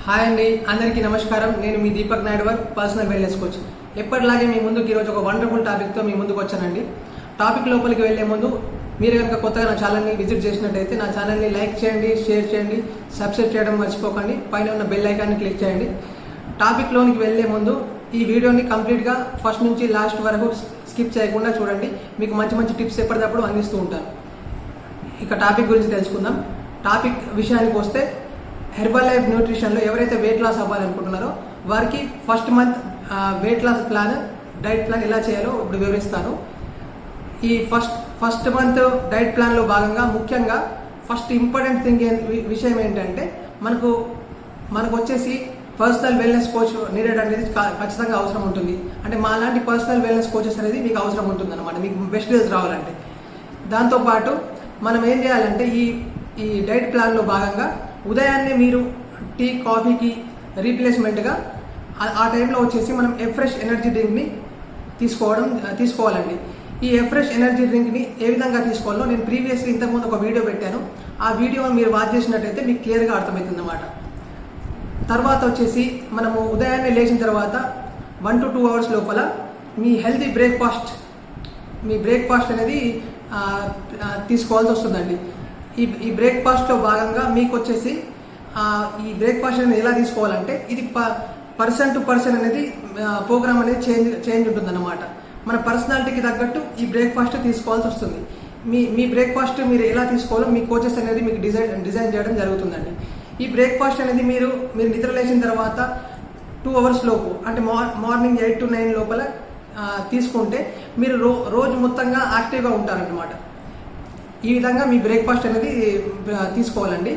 Hi అండి, అందరికీ నమస్కారం. నేను మీ Deepak Naidu work personal wellness coach. ఎప్పటిలాగే మీ ముందుకు ఈరోజు ఒక వండర్ఫుల్ టాపిక్తో మీ ముందుకు వచ్చానండి. టాపిక్ లోపలికి వెళ్లే ముందు మీరు కనుక కొత్తగా నా ఛానల్ని విజిట్ చేసినట్టయితే నా ఛానల్ని లైక్ చేయండి, షేర్ చేయండి, సబ్స్క్రైబ్ చేయడం మర్చిపోకండి. పైన ఉన్న బెల్ ఐకాన్ని క్లిక్ చేయండి. టాపిక్లోనికి వెళ్లే ముందు ఈ వీడియోని కంప్లీట్గా ఫస్ట్ నుంచి లాస్ట్ వరకు స్కిప్ చేయకుండా చూడండి. మీకు మంచి మంచి టిప్స్ ఎప్పటికప్పుడు అందిస్తూ ఉంటాను. ఇక టాపిక్ గురించి తెలుసుకుందాం. టాపిక్ విషయానికి వస్తే, హెర్బల్ లైఫ్ న్యూట్రిషన్లో ఎవరైతే వెయిట్ లాస్ అవ్వాలనుకుంటున్నారో వారికి first month weight loss plan, diet plan ఎలా చేయాలో ఇప్పుడు వివరిస్తాను. ఈ ఫస్ట్ మంత్ డైట్ ప్లాన్లో భాగంగా ముఖ్యంగా ఫస్ట్ ఇంపార్టెంట్ విషయం ఏంటంటే మనకు వచ్చేసి పర్సనల్ వెల్నెస్ కోచ్ నీడెడ్ అనేది ఖచ్చితంగా అవసరం ఉంటుంది. అంటే మా లాంటి పర్సనల్ వెల్నెస్ కోచెస్ అనేది మీకు అవసరం ఉంటుంది అనమాట, మీకు బెస్ట్ రిజల్ట్స్ రావాలంటే. దాంతోపాటు మనం ఏం చేయాలంటే ఈ డైట్ ప్లాన్లో భాగంగా ఉదయాన్నే మీరు టీ, కాఫీకి రీప్లేస్మెంట్గా ఆ టైంలో వచ్చేసి మనం ఫ్రెష్ ఎనర్జీ డ్రింక్ని తీసుకోవాలండి. ఈ ఫ్రెష్ ఎనర్జీ డ్రింక్ని ఏ విధంగా తీసుకోవాలో నేను ప్రీవియస్లీ ఇంతకుముందు ఒక వీడియో పెట్టాను. ఆ వీడియోని మీరు వాచ్ చేసినట్టయితే మీకు క్లియర్గా అర్థమవుతుంది అన్నమాట. తర్వాత వచ్చేసి మనము ఉదయాన్నే లేచిన తర్వాత 1 to 2 hours లోపల మీ హెల్తీ బ్రేక్ఫాస్ట్ అనేది తీసుకోవాల్సి వస్తుందండి. ఈ బ్రేక్ఫాస్ట్లో భాగంగా మీకు వచ్చేసి ఈ బ్రేక్ఫాస్ట్ అనేది ఎలా తీసుకోవాలంటే, ఇది పర్సన్ టు పర్సన్ అనేది ప్రోగ్రామ్ అనేది చేంజ్ ఉంటుందన్నమాట. మన పర్సనాలిటీకి తగ్గట్టు ఈ బ్రేక్ఫాస్ట్ తీసుకోవాల్సి వస్తుంది. మీ బ్రేక్ఫాస్ట్ మీరు ఎలా తీసుకోవాలో మీ కోచెస్ అనేది మీకు డిజైన్ చేయడం జరుగుతుందండి. ఈ బ్రేక్ఫాస్ట్ అనేది మీరు నిద్ర లేచిన తర్వాత 2 hours లోపు, అంటే మార్నింగ్ 8 to 9 లోపల తీసుకుంటే మీరు రోజు మొత్తంగా యాక్టివ్గా ఉంటారన్నమాట. ఈ విధంగా మీ బ్రేక్ఫాస్ట్ అనేది తీసుకోవాలండి.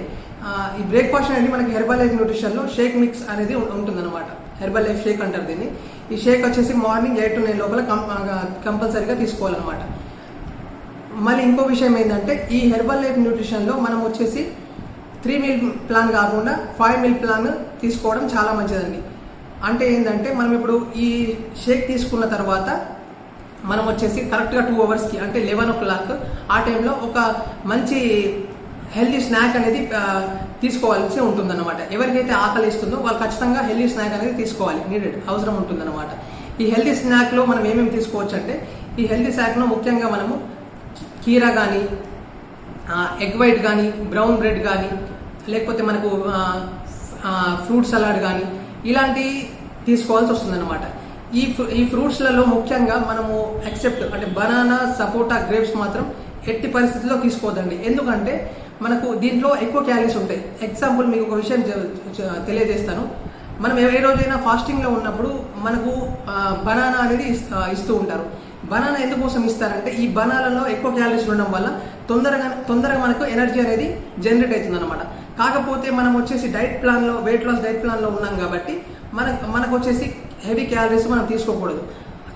ఈ బ్రేక్ఫాస్ట్ అనేది మనకి హెర్బల్ లైఫ్ న్యూట్రిషన్లో షేక్ మిక్స్ అనేది ఉంటుందన్నమాట. హెర్బల్ లైఫ్ షేక్ అంటారు దీన్ని. ఈ షేక్ వచ్చేసి మార్నింగ్ 8 to 9 లోపల కంపల్సరీగా తీసుకోవాలన్నమాట. మళ్ళీ ఇంకో విషయం ఏంటంటే, ఈ హెర్బల్ లైఫ్ న్యూట్రిషన్లో మనం వచ్చేసి 3 meal ప్లాన్ కాకుండా 5 meal ప్లాన్ తీసుకోవడం చాలా మంచిదండి. అంటే ఏంటంటే, మనం ఇప్పుడు ఈ షేక్ తీసుకున్న తర్వాత మనం వచ్చేసి కరెక్ట్గా 2 hours అంటే 11 o'clock ఆ టైంలో ఒక మంచి హెల్తీ స్నాక్ అనేది తీసుకోవాల్సి ఉంటుందన్నమాట. ఎవరికైతే ఆకలి ఇస్తుందో వాళ్ళు ఖచ్చితంగా హెల్తీ స్నాక్ అనేది తీసుకోవాలి, అవసరం ఉంటుందన్నమాట. ఈ హెల్తీ స్నాక్లో మనం ఏమేమి తీసుకోవచ్చు అంటే, ఈ హెల్తీ స్నాక్లో ముఖ్యంగా మనము కీరా కానీ, ఎగ్ వైట్ కానీ, బ్రౌన్ బ్రెడ్ కానీ, లేకపోతే మనకు ఫ్రూట్ సలాడ్ కానీ ఇలాంటివి తీసుకోవాల్సి వస్తుందన్నమాట. ఈ ఫ్రూట్స్లలో ముఖ్యంగా మనము అంటే బనానా, సపోటా, గ్రేప్స్ మాత్రం ఎట్టి పరిస్థితుల్లో తీసుకోవద్దండి. ఎందుకంటే మనకు దీంట్లో ఎక్కువ క్యాలరీస్ ఉంటాయి. ఎగ్జాంపుల్ మీకు ఒక విషయం తెలియజేస్తాను. మనం ఏ రోజైనా ఫాస్టింగ్లో ఉన్నప్పుడు మనకు బనానా అనేది ఇస్తూ ఉంటారు. బనానా ఎందుకోసం ఇస్తారంటే, ఈ బనానాలో ఎక్కువ క్యాలరీస్ ఉండడం వల్ల తొందరగా మనకు ఎనర్జీ అనేది జనరేట్ అవుతుంది అనమాట. కాకపోతే మనం వచ్చేసి వెయిట్ లాస్ డైట్ ప్లాన్లో ఉన్నాం కాబట్టి మనకు వచ్చేసి హెవీ క్యాలరీస్ మనం తీసుకోకూడదు.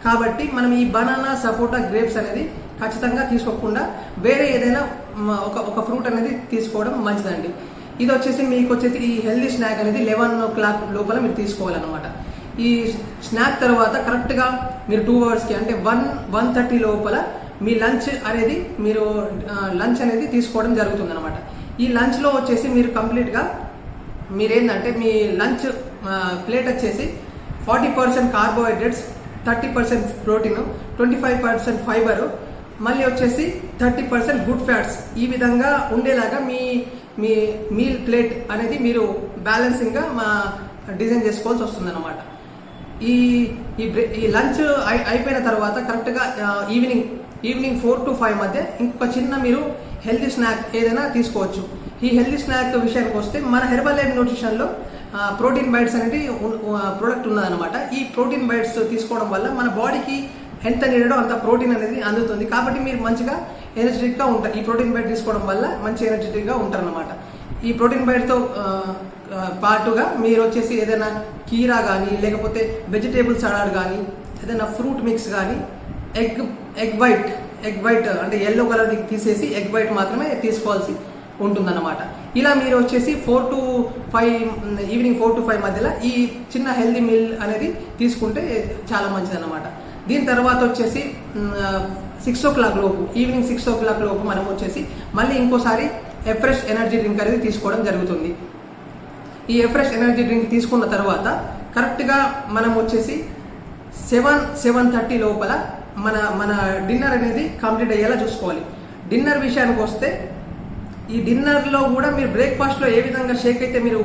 కాబట్టి మనం ఈ బనానా, సపోటా, గ్రేప్స్ అనేది ఖచ్చితంగా తీసుకోకుండా వేరే ఏదైనా ఒక ఫ్రూట్ అనేది తీసుకోవడం మంచిదండి. ఇది వచ్చేసి మీకు వచ్చేసి ఈ హెల్దీ స్నాక్ అనేది 11 o'clock లోపల మీరు తీసుకోవాలన్నమాట. ఈ స్నాక్ తర్వాత కరెక్ట్గా మీరు 2 hours అంటే 1:30 లోపల మీ లంచ్ అనేది తీసుకోవడం జరుగుతుంది అనమాట. ఈ లంచ్లో వచ్చేసి మీరు కంప్లీట్గా మీరేంటంటే మీ లంచ్ ప్లేట్ వచ్చేసి 40% కార్బోహైడ్రేట్స్, 30% ప్రోటీన్, 25% ఫైబర్, మళ్ళీ వచ్చేసి 30% గుడ్ ఫ్యాట్స్, ఈ విధంగా ఉండేలాగా మీ మీల్ ప్లేట్ అనేది మీరు బ్యాలెన్సింగ్గా డిజైన్ చేసుకోవాల్సి వస్తుంది అనమాట. ఈ లంచ్ అయిపోయిన తర్వాత కరెక్ట్గా ఈవినింగ్ 4 to 5 మధ్య ఇంకొక చిన్న మీరు హెల్తీ స్నాక్ ఏదైనా తీసుకోవచ్చు. ఈ హెల్తీ స్నాక్ విషయానికి వస్తే, మన హెర్బల్ లైఫ్ న్యూట్రిషన్లో ప్రోటీన్ బైట్స్ అనేది ప్రోడక్ట్ ఉన్నదన్నమాట. ఈ ప్రోటీన్ బైట్స్ తీసుకోవడం వల్ల మన బాడీకి ఎంత నీడో అంత ప్రోటీన్ అనేది అందుతుంది. కాబట్టి మీరు మంచిగా ఎనర్జెటిక్గా ఉంటారు. ఈ ప్రోటీన్ బైట్ తీసుకోవడం వల్ల మంచి ఎనర్జెటిక్గా ఉంటారన్నమాట. ఈ ప్రోటీన్ బైట్తో పాటుగా మీరు వచ్చేసి ఏదైనా కీరా కానీ, లేకపోతే వెజిటేబుల్ సలాడ్ కానీ, ఏదైనా ఫ్రూట్ మిక్స్ కానీ, ఎగ్ వైట్ అంటే ఎల్లో కలర్ తీసేసి ఎగ్ వైట్ మాత్రమే తీసుకోవాల్సి ఉంటుందన్నమాట. ఇలా మీరు వచ్చేసి ఈవినింగ్ 4 to 5 మధ్యలో ఈ చిన్న హెల్దీ మీల్ అనేది తీసుకుంటే చాలా మంచిదన్నమాట. దీని తర్వాత వచ్చేసి 6 o'clock లోపు, ఈవినింగ్ 6 o'clock లోపు మనం వచ్చేసి మళ్ళీ ఇంకోసారి ఫ్రెష్ ఎనర్జీ డ్రింక్ అనేది తీసుకోవడం జరుగుతుంది. ఈ ఎఫ్రెష్ ఎనర్జీ డ్రింక్ తీసుకున్న తర్వాత కరెక్ట్గా మనం వచ్చేసి 7-7:30 లోపల మన మన డిన్నర్ అనేది కంప్లీట్ అయ్యేలా చూసుకోవాలి. డిన్నర్ విషయానికి వస్తే ఈ డిన్నర్లో కూడా మీరు బ్రేక్ఫాస్ట్లో ఏ విధంగా షేక్ అయితే మీరు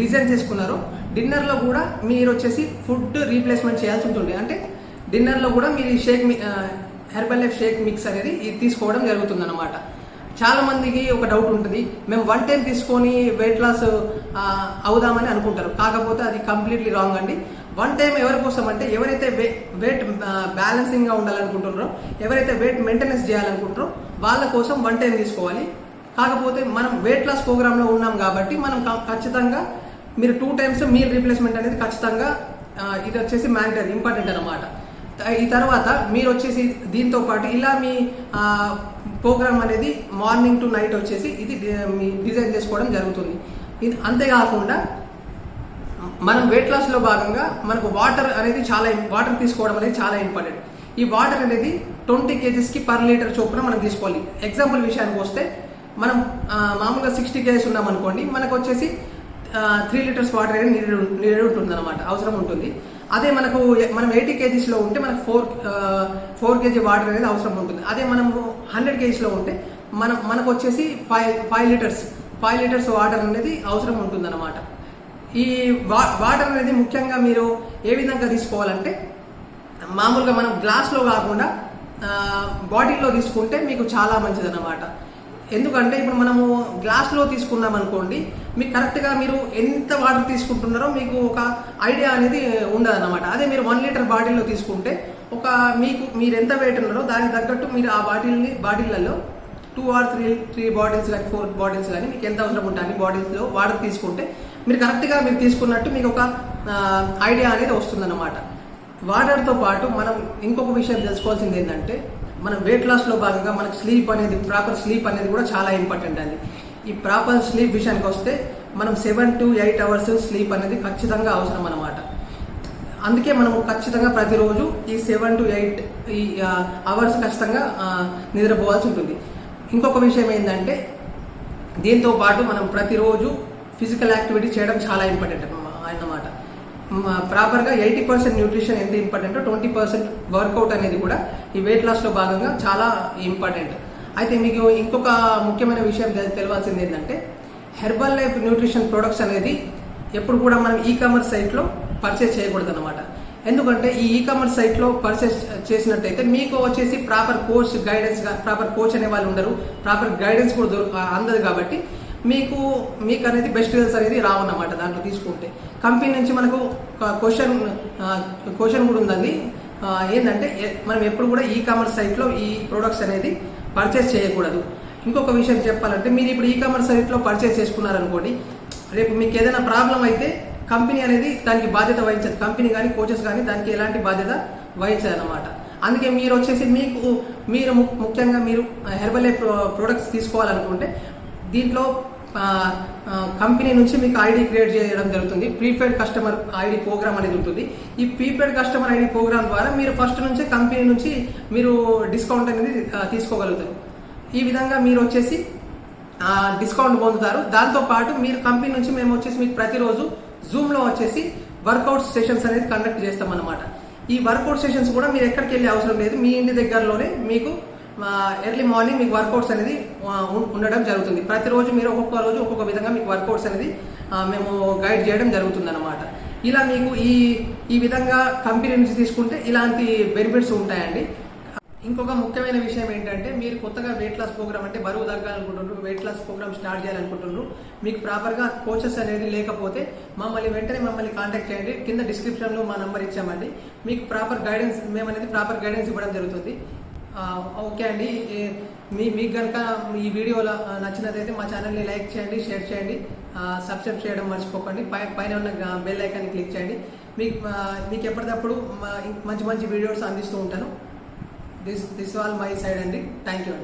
డిజైన్ చేసుకున్నారో డిన్నర్లో కూడా మీరు వచ్చేసి ఫుడ్ రీప్లేస్మెంట్ చేయాల్సి ఉంటుంది. అంటే డిన్నర్లో కూడా మీరు ఈ shake Herbalife shake mix అనేది ఇది తీసుకోవడం జరుగుతుంది అనమాట. చాలా మందికి ఒక డౌట్ ఉంటుంది, మేము 1 టైం తీసుకొని వెయిట్ లాస్ అవుదామని అనుకుంటారు. కాకపోతే అది కంప్లీట్లీ రాంగ్ అండి. 1 టైం ఎవరి కోసం అంటే ఎవరైతే వెయిట్ బ్యాలెన్సింగ్గా ఉండాలనుకుంటున్నారో, ఎవరైతే వెయిట్ మెయింటెనెన్స్ చేయాలనుకుంటారో వాళ్ళ కోసం 1 టైం తీసుకోవాలి. కాకపోతే మనం వెయిట్ లాస్ ప్రోగ్రాంలో ఉన్నాం కాబట్టి మనం ఖచ్చితంగా మీరు 2 టైమ్స్ మీల్ రీప్లేస్మెంట్ అనేది ఖచ్చితంగా ఇది వచ్చేసి మ్యాండేటరీ ఇంపార్టెంట్ అనమాట. ఈ తర్వాత మీరు వచ్చేసి దీంతో పాటు ఇలా మీ ప్రోగ్రామ్ అనేది మార్నింగ్ టు నైట్ వచ్చేసి ఇది మీ డిజైన్ చేసుకోవడం జరుగుతుంది. ఇది అంతేకాకుండా మనం వెయిట్ లాస్లో భాగంగా మనకు వాటర్ తీసుకోవడం అనేది చాలా ఇంపార్టెంట్. ఈ వాటర్ అనేది 20 kgs పర్ లీటర్ చొప్పున మనం తీసుకోవాలి. ఎగ్జాంపుల్ విషయానికి వస్తే మనం మామూలుగా 60 kgs ఉన్నాం అనుకోండి, మనకు వచ్చేసి 3 లీటర్స్ వాటర్ అనేది నీడెడ్ ఉంటుంది అనమాట, అవసరం ఉంటుంది. అదే మనం 80 kgsలో ఉంటే మనకు 4 kg వాటర్ అనేది అవసరం ఉంటుంది. అదే మనం 100 kgsలో ఉంటే మనకు వచ్చేసి 5 లీటర్స్ వాటర్ అనేది అవసరం ఉంటుంది అనమాట. ఈ వాటర్ అనేది ముఖ్యంగా మీరు ఏ విధంగా తీసుకోవాలంటే మామూలుగా మనం గ్లాస్లో కాకుండా బాటిల్లో తీసుకుంటే మీకు చాలా మంచిది అన్నమాట. ఎందుకంటే ఇప్పుడు మనము గ్లాస్లో తీసుకున్నాం అనుకోండి, మీకు కరెక్ట్గా మీరు ఎంత వాటర్ తీసుకుంటున్నారో మీకు ఒక ఐడియా అనేది ఉండదు అనమాట. అదే మీరు 1 లీటర్ బాటిల్లో తీసుకుంటే మీరు ఎంత వెయిట్ ఉన్నారో దానికి తగ్గట్టు మీరు ఆ బాటిళ్లలో 2 or 3 బాటిల్స్ కానీ 4 బాటిల్స్ కానీ మీకు ఎంత అవసరం ఉంటే అన్ని బాటిల్స్లో వాటర్ తీసుకుంటే మీరు కరెక్ట్గా మీరు తీసుకున్నట్టు మీకు ఒక ఐడియా అనేది వస్తుందన్నమాట. వాటర్తో పాటు మనం ఇంకొక విషయం తెలుసుకోవాల్సింది ఏంటంటే మనం వెయిట్ లాస్లో భాగంగా మనకు ప్రాపర్ స్లీప్ అనేది కూడా చాలా ఇంపార్టెంట్ అండి. ఈ ప్రాపర్ స్లీప్ విషయానికి వస్తే మనం 7 to 8 hours స్లీప్ అనేది ఖచ్చితంగా అవసరం అన్నమాట. అందుకే మనం ఖచ్చితంగా ప్రతిరోజు ఈ 7 to 8 hours ఖచ్చితంగా నిద్రపోవాల్సి ఉంటుంది. ఇంకొక విషయం ఏంటంటే దీంతో పాటు మనం ప్రతిరోజు ఫిజికల్ యాక్టివిటీ చేయడం చాలా ఇంపార్టెంట్ అన్నమాట. ప్రాపర్గా 80% న్యూట్రిషన్ ఎంత ఇంపార్టెంటో 20% వర్కౌట్ అనేది కూడా ఈ వెయిట్ లాస్లో భాగంగా చాలా ఇంపార్టెంట్. అయితే మీకు ఇంకొక ముఖ్యమైన విషయం తెలియాల్సింది ఏంటంటే హెర్బల్ లైఫ్ న్యూట్రిషన్ ప్రొడక్ట్స్ అనేది ఎప్పుడు కూడా మనం ఈకామర్స్ సైట్లో పర్చేస్ చేయకూడదు అనమాట. ఎందుకంటే ఈ ఈకామర్స్ సైట్లో పర్చేస్ చేసినట్టయితే మీకు వచ్చేసి ప్రాపర్ కోచ్ అనే వాళ్ళు ఉండరు, ప్రాపర్ గైడెన్స్ కూడా అందదు. కాబట్టి మీకు అనేది బెస్ట్ రిజల్ట్స్ అనేది రావన్నమాట. దాంట్లో తీసుకుంటే కంపెనీ నుంచి మనకు క్వశ్చన్ కూడా ఉందండి, ఏంటంటే మనం ఎప్పుడు కూడా ఈకామర్స్ సైట్లో ఈ ప్రొడక్ట్స్ అనేది పర్చేస్ చేయకూడదు. ఇంకొక విషయం చెప్పాలంటే మీరు ఇప్పుడు ఈకామర్స్ సైట్లో పర్చేస్ చేసుకున్నారనుకోండి, రేపు మీకు ఏదైనా ప్రాబ్లం అయితే కంపెనీ అనేది దానికి బాధ్యత వహించదు. కంపెనీ కానీ కోచెస్ కానీ దానికి ఎలాంటి బాధ్యత వహించదు అనమాట. అందుకే మీరు వచ్చేసి మీరు ముఖ్యంగా మీరు హెర్బల్ లైఫ్ ప్రొడక్ట్స్ తీసుకోవాలనుకుంటే దీంట్లో కంపెనీ నుంచి మీకు ఐడి క్రియేట్ చేయడం జరుగుతుంది. ప్రీపెయిడ్ కస్టమర్ ఐడి ప్రోగ్రామ్ అనేది ఉంటుంది. ఈ ప్రీపెయిడ్ కస్టమర్ ఐడి ప్రోగ్రామ్ ద్వారా మీరు ఫస్ట్ నుంచే కంపెనీ నుంచి మీరు డిస్కౌంట్ అనేది తీసుకోగలుగుతారు. ఈ విధంగా మీరు వచ్చేసి డిస్కౌంట్ పొందుతారు. దాంతోపాటు మీరు కంపెనీ నుంచి మేము వచ్చేసి మీకు ప్రతిరోజు జూమ్లో వచ్చేసి వర్కౌట్ సెషన్స్ అనేది కండక్ట్ చేస్తామన్నమాట. ఈ వర్కౌట్ సెషన్స్ కూడా మీరు ఎక్కడికి వెళ్ళే అవసరం లేదు, మీ ఇంటి దగ్గరలోనే మీకు ఎర్లీ మార్నింగ్ మీకు వర్కౌట్స్ అనేది ఉండడం జరుగుతుంది. ప్రతిరోజు మీరు ఒక్కొక్క రోజు ఒక్కొక్క విధంగా మీకు వర్కౌట్స్ అనేది మేము గైడ్ చేయడం జరుగుతుంది అన్నమాట. ఇలా మీకు ఈ విధంగా కంపెనీ నుంచి తీసుకుంటే ఇలాంటి బెనిఫిట్స్ ఉంటాయండి. ఇంకొక ముఖ్యమైన విషయం ఏంటంటే మీరు కొత్తగా వెయిట్ లాస్ ప్రోగ్రామ్ అంటే బరువు తగ్గాలనుకుంటున్నారు, వెయిట్ లాస్ ప్రోగ్రామ్ స్టార్ట్ చేయాలనుకుంటున్నారు, మీకు ప్రాపర్గా కోచెస్ అనేది లేకపోతే మమ్మల్ని కాంటాక్ట్ చేయండి. కింద డిస్క్రిప్షన్లో మా నంబర్ ఇచ్చామండి. మీకు ప్రాపర్ గైడెన్స్ ఇవ్వడం జరుగుతుంది. ఓకే అండి, మీకు కనుక ఈ వీడియోలో నచ్చినట్లయితే మా ఛానల్ని లైక్ చేయండి, షేర్ చేయండి, సబ్స్క్రైబ్ చేయడం మర్చిపోకండి. పైన ఉన్న బెల్ ఐకాన్ని క్లిక్ చేయండి. మీకు ఎప్పటికప్పుడు మంచి వీడియోస్ అందిస్తూ ఉంటాను. దిస్ ఆల్ మై సైడ్ అండి. థ్యాంక్ యూ అండి.